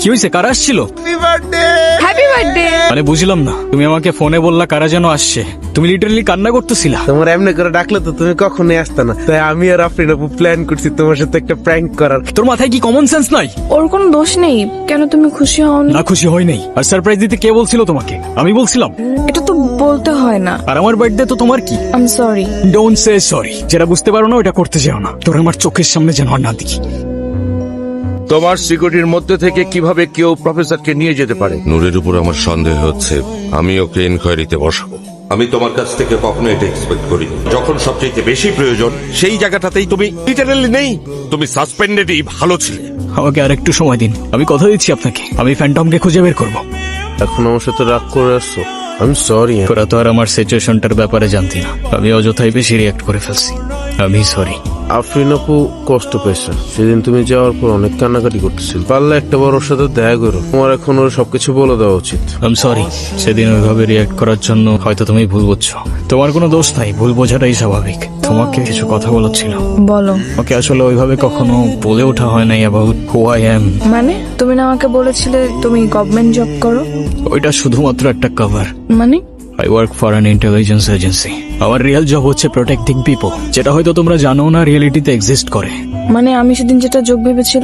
কি হয়েছে? কারা আসছিল? Happy birthday. মানে বুঝলাম না, তুমি আমাকে ফোনে বললা কারা যেন আসছে, তুমি লিটারালি কান্না করতেছিলা। তোমার এমনি করে ডাকলে তো তুমি কখনোই আসতে না, তাই আমি আর আফরিন আপু প্ল্যান করছি তোমার সাথে একটা প্র্যাঙ্ক করার। তোর মাথায় কি কমন সেন্স নাই? ওর কোনো দোষ নেই, কেন তুমি খুশি হও না? না খুশি হয় নাই। আর সারপ্রাইজ দিতে কে বলছিল তোমাকে? আমি বলছিলাম। এটা তো বলতে হয় না। আর আমার বার্থডে তো তোমার কি? I am sorry. Don't say sorry. যেটা বুঝতে পারো না ওটা করতে যাও না। তোর আমার চোখের সামনে যেন আর না দেখি। তোমার সিকিউরিটির মধ্যে থেকে কিভাবে কেউ প্রফেসরকে নিয়ে যেতে পারে? নূরের উপর আমার সন্দেহ হচ্ছে, আমি ওকে ইনকোয়ারিতে বসাবো। আমি তোমার কাছ থেকে কখনো এটা এক্সপেক্ট করি। যখন সবচেয়ে বেশি প্রয়োজন সেই জায়গাটাতেই তুমি লিটারালি নেই। তুমি সাসপেন্ডেডই ভালো ছিলে। আমাকে আর একটু সময় দিন, আমি কথা দিচ্ছি আপনাকে, আমি ফ্যান্টমকে খুঁজে বের করবো। এখন আমার সাথে রাগ করে আসছো, আমি সরি। তোরা তো আর আমার সিচুয়েশনটার ব্যাপারে জানতি না, আমি অযথাই বেশি রিয়াক্ট করে ফেলছি। আমি সরি। আফরিন আপু কষ্ট পেয়েছে, সেদিন তুমি যাওয়ার পর অনেক কান্নাকাটি করতেছিল। পারলে একটা বার ওর সাথে দেখা করো, তোমার এখন ওর সবকিছু বলে দেওয়া উচিত। আমি সরি, সেদিন ওইভাবে রিয়াক্ট করার জন্য হয়তো তুমি ভুল বুঝছো। তোমার কোনো দোষ নাই, ভুল বোঝাটাই স্বাভাবিক। তোমাকে কিছু কথা বলার ছিল। বলো। ওকে আসলে ওইভাবে কখনো বলে ওঠা হয় নাই অ্যাবাউট হু আই অ্যাম। মানে তুমি না আমাকে বলেছিলে তুমি গভর্নমেন্ট জব করো? ওইটা শুধুমাত্র একটা কভার। মানে I work for an intelligence agency. আমার রিয়েল জব হচ্ছে প্রোটেক্টিং পিপল, যেটা হয়তো তোমরা জানো না রিয়েলিটিতে এক্সিস্ট করে। মানে আমি সেদিন যেটা যোগ ভেবেছিলাম